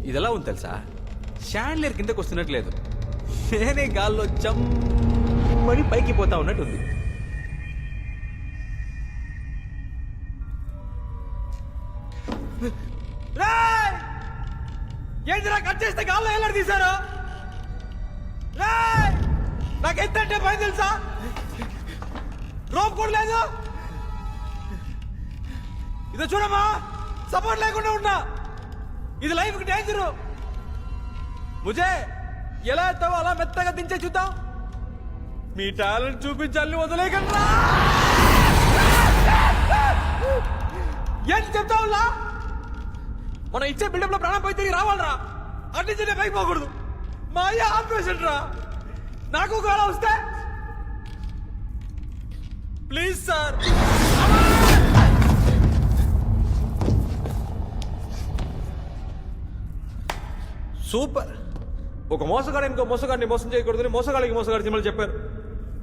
ఇది ఎలా ఉంది తెలుసా, షాండ్లియర్ కిందకు వస్తున్నట్లేదు, నేనే గాల్లో జమ్మని పైకి పోతా ఉన్నట్టుంది. ఏంటిరా కట్ చేస్తే గాల్లో ఎలా తీశారు? నాకు ఎంతంటే భయం తెలుసా, రోప్ కూడా లేదు. ఇదో చూడమ్మా, సపోర్ట్ లేకుండా ఉన్నా, ఇది లైఫ్ కి డేంజర్. ముజే ఎలా ఎత్తావో అలా మెత్తగా దించే చూద్దాం. మీ టాలెంట్ చూపించాలని వదిలేయకండి. ఏంటి చెప్తావులా, మనం ఇచ్చే బిల్డప్ లో ప్రాణం పోయి తిరిగి రావాలరా, అట్నుంచి పైకి పోకూడదు. మా అయ్య ఆపరేషన్ రా, నాకు ఒకవేళ వస్తే ప్లీజ్ సార్. సూపర్. ఒక మోసగాడు ఇంకో మోసగాడిని మోసం చేయకూడదని మోసగాడికి మోసగాడి సినిమాలు చెప్పారు.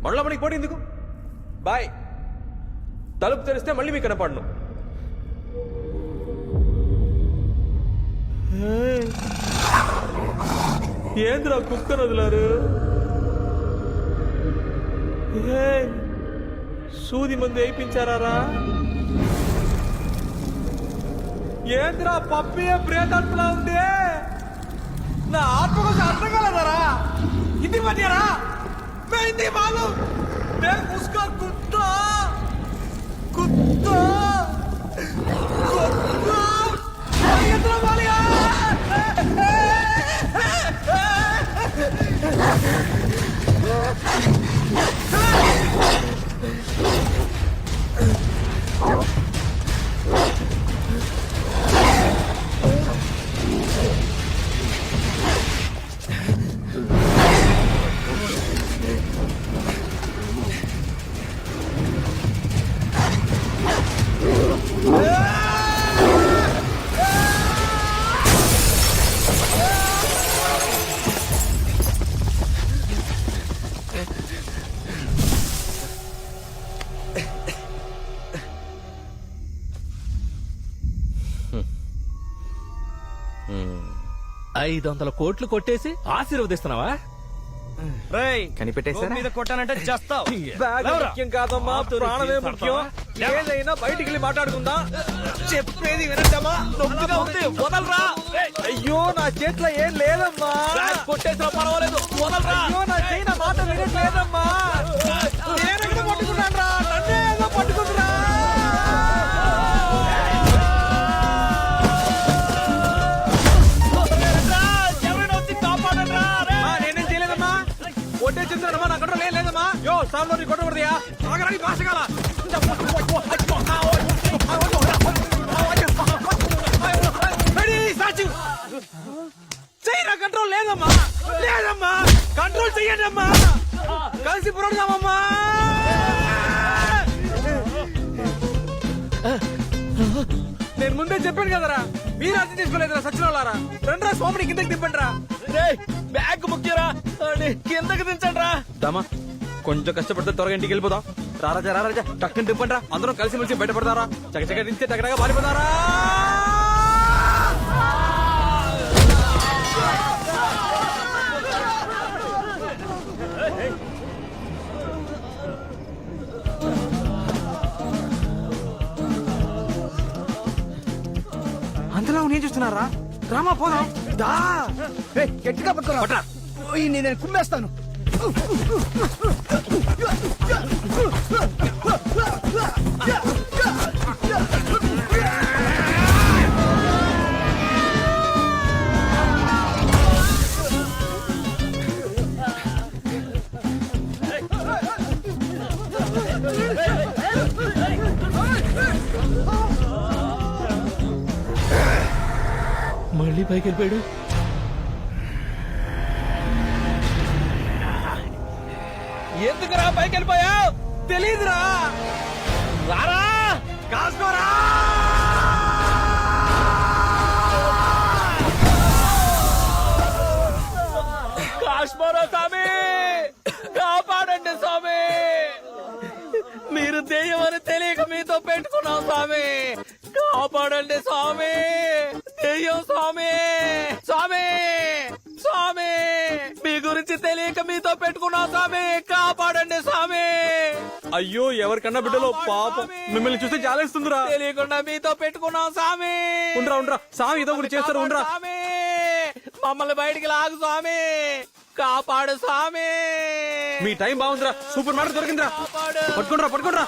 మళ్ళీ మనకి పోటీ ఎందుకు? బాయ్. తలుపు తెరిస్తే మళ్ళీ మీకు కనపడను. ఏంద్రా కుక్కర్ వదిలారు? సూది మంది వేయించారా? ఏంద్రా పప్పి ప్రేతత్లా ఉంది? నా ఆత్మ కోసం అర్థం కలదరా? ఇది మధ్యరా मैं हिंदी मालूम, मैं उसका कुत्ता कुत्ता कुत्ता इतना वालिया $500 కోట్లు కొట్టేసి ఆశీర్వదిస్తున్నావా? కనిపెట్టేసా మీద కొట్టానంటే చేస్తావు. ముఖ్యం కాదమ్మా, ప్రాణమే ముఖ్యం. ఏదైనా బయటికి వెళ్ళి మాట్లాడుకుందాం. చెప్పేది వినట్టమ్మా. నొప్పిగా ఉంది, వదలరా. అయ్యో నా చేతిలో ఏం లేదమ్మా. కొట్టేసినా పర్వాలేదు, వదలరా. అయ్యో నా చేయి నా మాట వినట్లేదమ్మా. నేనెక్కడ పట్టుకున్నాను రా, నన్నే ఏదో పట్టుకుంటురా. కొట్టే చెప్తానమ్మా, నా కంట్రోల్ ఏం లేదమ్మా. యో సార్లో నీ కొట్టకూడదయా, ఆగరాని భాషగాల. చెయ్యి, నా కంట్రోల్ లేదమ్మా, లేదమ్మా. కంట్రోల్ చెయ్యండి అమ్మా, కలిసి పురోడదామమ్మా. నేను ముందే చెప్పాను కదరా, మీరు అర్థం తీసుకోలేదురా సచిన వాళ్ళారా. రండ్రా స్వామిని కిందకి తిప్పండి రా. బ్యాగ్ ముఖ్యరా, కిందకి దించండి రా. దామా కొంచెం కష్టపడితే త్వరగా ఇంటికి వెళ్ళిపోదాం. రారాజా రారాజా టక్కుని తిప్పండి రా. అందరం కలిసి మెలిసి బయటపడతారా, చక్కచక్క దించే టక్కడగా పారిపోతారా. అంతలా నేను చూస్తున్నారా, రామా పోదాం. దా గట్టిగా పట్టుకురా, నేను కుమ్మేస్తాను. మళ్ళీ పైకి వెళ్ళిపోయాడు. ఎందుకురా పైకి వెళ్ళిపోయావు? తెలీదురా. రారా, కాసుకోరా. కాశ్మీరా స్వామి, కాపాడండి స్వామి. మీరు దెయ్యం అని తెలియక మీతో పెట్టుకున్నాం స్వామి, కాపాడండి స్వామి. దెయ్యం స్వామి, పెట్టుకున్నాం స్వామి కాపాడండి స్వామి. అయ్యో ఎవరికన్నా బిడ్డలో పాపం మిమ్మల్ని చూస్తే జాలేస్తుందిరా. తెలియకుండా మీతో పెట్టుకున్నాం స్వామి. ఉండరా స్వామి ఏదో ఒకటి చేస్తారు. ఉండరా స్వామి మమ్మల్ని బయటికి లాగు స్వామి. కాపాడు స్వామి. మీ టైం బాగుందిరా. సూపర్ మ్యాటర్ దొరికిందిరా. కాపాడు. పట్టుకోండిరా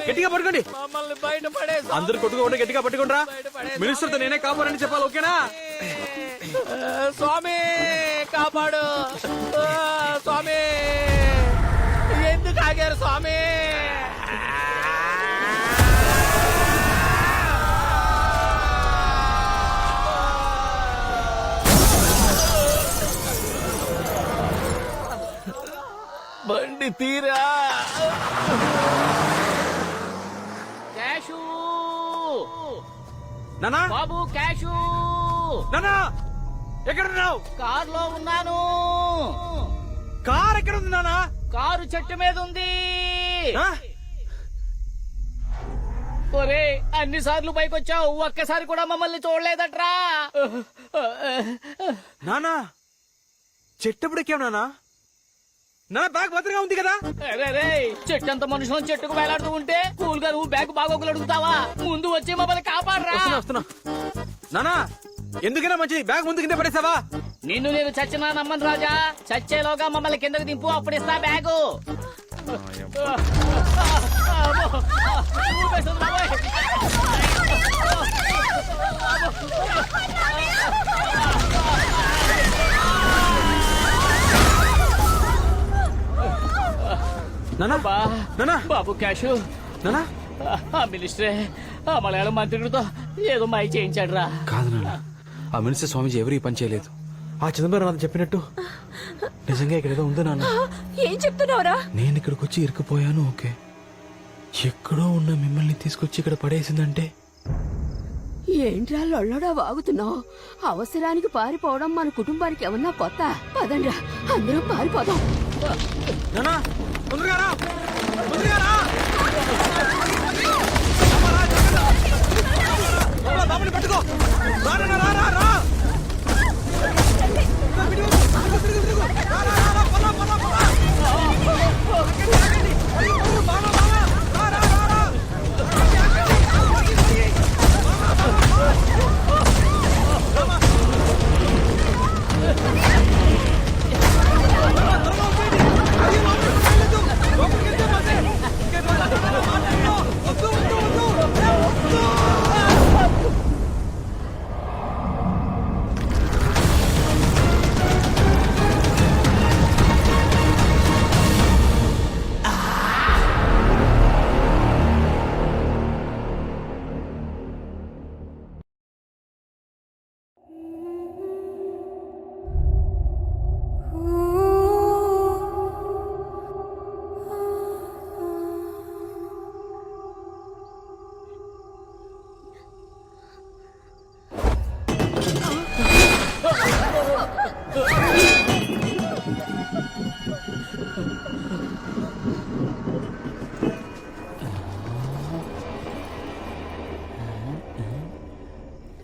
గట్టిగా పట్టుకోండి. మమ్మల్ని బయట పడే స్వామి. అందరు కొట్టుకోండి గట్టిగా పట్టుకోండిరా. మినిస్టర్ తో నేనే కాపాడని చెప్పాలి. ఓకేనా స్వామి కాపాడు. స్వామి ఎందుకు ఆగారు స్వామి? బండి తీరా. క్యాషు నానా బాబు క్యాషు. నానా ఎక్కడున్నావు? కారులో ఉన్నాను. కార్ ఎక్కడ ఉంది నానా? కారు చెట్టు మీద ఉంది. ఆ? ఒరే అన్ని సార్లు పైకొచ్చావు ఒక్కసారి కూడా మమ్మల్ని చూడలేదట్రా. నానా చెట్టప్పుడు ఎక్కావు నానా? నానా బ్యాగ్ భద్రంగా ఉంది కదా? రే చెట్టంత మనుషులను చెట్టుకు వేలాడుతూ ఉంటే కూల్ గా నువ్వు బ్యాగ్ బాగోగులు అడుగుతావా? ముందు వచ్చి మమ్మల్ని కాపాడరా. వస్తున్నా నానా ఎందుకైనా మంచిది బ్యాగ్ ముందు కింద పడేసావా? నిన్ను నేను చచ్చినా నమ్మను రాజా. చచ్చేలోగా మమ్మల్ని కిందకు దింపు అప్పుడు ఇస్తా బ్యాగు. ఊపేస్తుంది బాబోయ్. నానా నానా బాబు క్యాషు నానా ఆ మినిస్టరే ఆ మలయాళం మంత్రికుడితో ఏదో మాయ చేయించాడు రా. కాదు నాన్న ఆ మినిస్టర్ స్వామీజీ ఎవరు ఈ పని చేయలేదు. ఆ చిదంబరం నాన్న చెప్పినట్టు నిజంగా ఇక్కడ ఏదో ఉందో నాన్న. ఏం చెప్తున్నావురా? నేను ఇక్కడికి వచ్చి ఇరుక్కుపోయాను ఓకే. ఎక్కడో ఉన్న మిమ్మల్ని తీసుకొచ్చి ఇక్కడ పడేసిందంటే ఏంట్రా లొల్లడా వాగుతున్నావు? అవసరానికి పారిపోవడం మన కుటుంబానికి ఏమన్నా కొత్త? పదండ్రా అందరం పారిపోదాం. నానా తొందరగా రా. తొందరగా రా. బాబుని పట్టుకో. రా నాన్న, రా రా రా.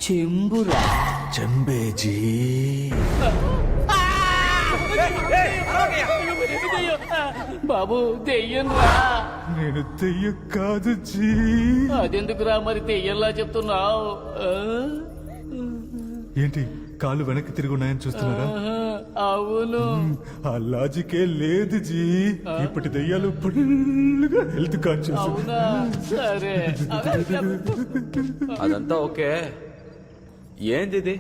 చెంబురా చంబేజీ బాబు దెయ్యం రా. నేను దెయ్యం కాదు జీ. అదెందుకురా మరి దెయ్యంలా చెప్తున్నావు? ఏంటి కాళ్ళు వెనక్కి తిరిగి ఉన్నాయని చూస్తున్నారా? అవును. ఆ లాజికే లేదు జీ. ఇప్పటి దెయ్యాలు ఫుల్గా హెల్త్ కాన్షియస్. అవునా సరే. అదంతా ఓకే. ఏంది ఇది?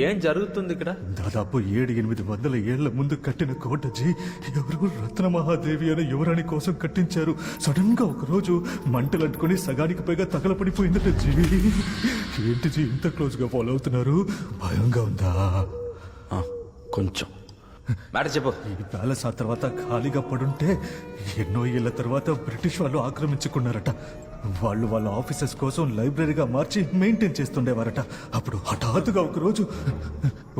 ఏం జరుగుతుంది ఇక్కడ? దాదాపు 700-800 ఏళ్ల ముందు కట్టిన కోట జీ. ఎవరు రత్నమహాదేవి అనే యువరాణి కోసం కట్టించారు. సడన్ గా ఒక రోజు మంటలు అంటుకుని సగానికి పైగా తగలపడిపోయిందట జీ. ఏంటి జీ ఇంత క్లోజ్ గా ఫాలో అవుతున్నారు? భయంగా ఉందా? కొంచెం మ్యాటర్ చెప్పు. ఈ ప్యాలెస్ ఆ తర్వాత ఖాళీగా పడుంటే ఎన్నో ఏళ్ల తర్వాత బ్రిటిష్ వాళ్ళు ఆక్రమించుకున్నారట. వాళ్ళు వాళ్ళ ఆఫీసెస్ కోసం లైబ్రరీగా మార్చి మెయింటైన్ చేస్తుండేవారట. అప్పుడు హఠాత్తుగా ఒక రోజు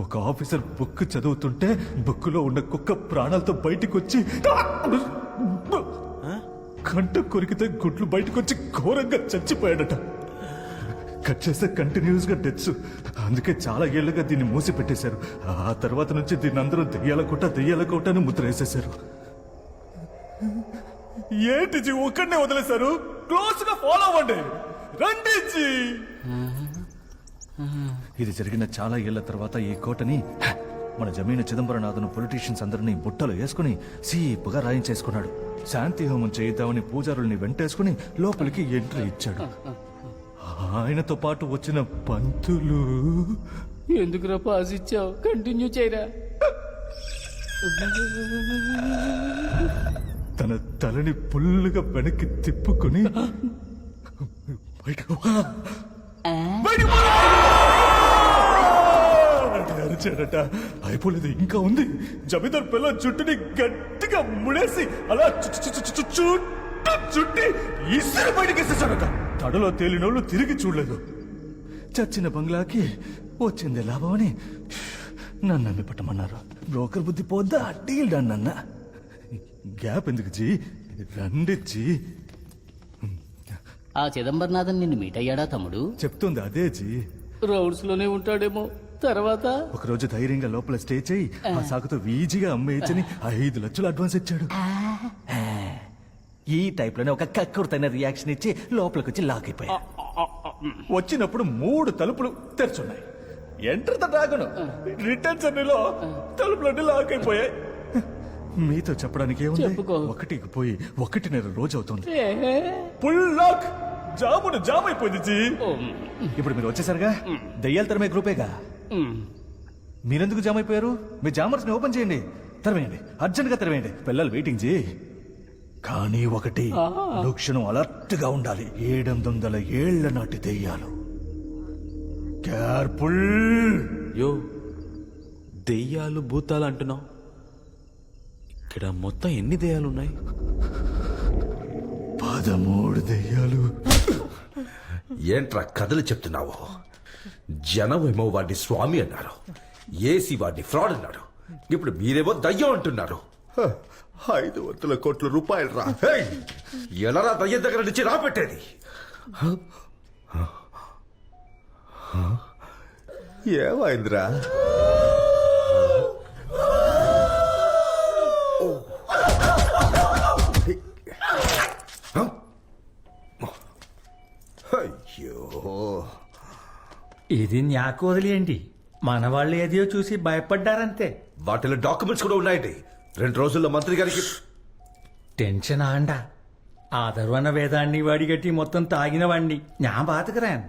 ఒక ఆఫీసర్ బుక్ చదువుతుంటే బుక్ లో ఉన్న కుక్క ప్రాణాలతో బయటికి వచ్చి కంట కొరికితే గుడ్లు బయటకు వచ్చి ఘోరంగా చచ్చిపోయాడట. కట్ చేస్తే కంటిన్యూస్ గా డెత్స్. అందుకే చాలా ఏళ్లుగా దీన్ని మూసి పెట్టేశారు. ఆ తర్వాత నుంచి దీన్ని అందరూ దెయ్యాల కోట అని ముద్ర వేసేశారు. ఏంటి జీ ఒక్కడనే వదిలేశారు? క్లోజ్ గా ఫాలో అవ్వండి. రండి జీ. ఇది జరిగిన చాలా ఏళ్ల తర్వాత ఈ కోటని మన జమీన చిదంబరనాథను పొలిటీషియన్స్ అందరినీ బుట్టలో వేసుకుని సీపుగా రాయించేసుకున్నాడు. శాంతి హోమం చేయిద్దామని పూజారుల్ని వెంటేసుకుని లోపలికి ఎంట్రీ ఇచ్చాడు. ఆయనతో పాటు వచ్చిన పంతులు ఎందుకురా పాస్ ఇచ్చావు? కంటిన్యూ చేయరా. తన తలని పుల్లుగా వెనక్కి తిప్పుకుని బయటకు అరిచాడట. అయిపోలేదు, ఇంకా ఉంది. జమీందార్ పిల్ల చుట్టుని గట్టిగా ముడేసి అలా చుట్టి ఇసురు బయటకి వేసేసాడట. తడలో తేలినోళ్ళు తిరిగి చూడలేదు. చచ్చిన బంగ్లాకి వచ్చింది లాభం అని నన్ను అమ్మి పట్టమన్నారు. బ్రోకర్ బుద్ధి పోద్దా డీల్ డన్ అన్న. గ్యాప్ ఎందుకు జీ, రండి జీ. ఆ చిదంబరనాథన్ నిన్ను మీట్ అయ్యాడా తమ్ముడు? చెప్తుంది అదే జీ. రౌడ్స్ లోనే ఉంటాడేమో. తర్వాత ఒకరోజు ధైర్యంగా లోపల స్టే చేయి ఆ సాకుతో ఈజీగా అమ్మేయచ్చని 5 లక్షలు అడ్వాన్స్ ఇచ్చాడు. ఈ టైప్ లోనే ఒక కక్కుర్తైన రియాక్షన్ ఇచ్చి లోపలికి వచ్చి లాక్ అయిపోయా. వచ్చినప్పుడు 3 తలుపులు తెరుచున్నాయి. Enter the dragon. రిటర్న్ జర్నీలో తలుపులన్నీ లాక్ అయిపోయాయి. మీతో చెప్పడానికి ఏముంది? చెప్పుకో. ఒకటికి పోయి 1.5 రోజు అవుతుంది. Full lock. జామ్ అయిపోయింది జీ. ఇప్పుడు మీరు వచ్చేసరిగా దయ్యాల తరమే గ్రూపేగా. మీరెందుకు జామ్ అయిపోయారు? మీ జామర్స్ ని ఓపెన్ చేయండి, తెరవేయండి, అర్జెంట్ గా తెరవేయండి. పిల్లలు వెయిటింగ్ జీ. కానీ ఒకటి, క్షణం అలర్ట్ గా ఉండాలి. 700 ఏళ్ల నాటి దెయ్యాలు. కేర్ఫుల్. యో, దెయ్యాలు భూతాలు అంటున్నావు. ఇక్కడ మొత్తం ఎన్ని దెయ్యాలున్నాయి? 13 దెయ్యాలు. ఏంట్రా కథలు చెప్తున్నావు? జనమేమో వాడిని స్వామి అన్నారు, ఏసీ వాడిని ఫ్రాడ్ అన్నాడు. ఇప్పుడు మీరేమో దయ్యం అంటున్నారు. 500 కోట్ల రూపాయలు రా. ఎలారా దయ్యం దగ్గర నుంచి రాపెట్టేది? ఏమైందిరా? అయ్యో, ఇది నాకు వదిలేయండి. మన వాళ్ళు ఏదో చూసి భయపడ్డారంతే. వాటిలో డాక్యుమెంట్స్ కూడా ఉన్నాయండి. 2 రోజుల్లో మంత్రి గారికి. టెన్షన్ ఆండా. ఆదర్వన వేదాన్ని వాడిగట్టి మొత్తం తాగిన వాణ్ణి నా బాతకరాను.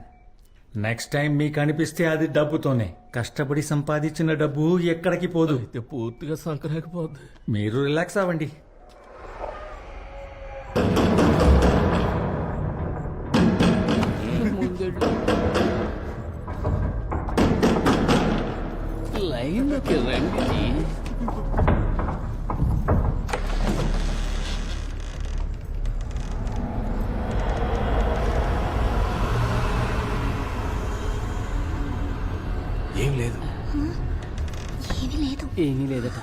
నెక్స్ట్ టైం మీకు అనిపిస్తే అది డబ్బుతోనే. కష్టపడి సంపాదించిన డబ్బు ఎక్కడికి పోదు. పూర్తిగా సంకరాకపోద్ది. మీరు రిలాక్స్ అవ్వండి. లైన్లోకి రండి. ఏం లేదు. ఏమీ లేదట.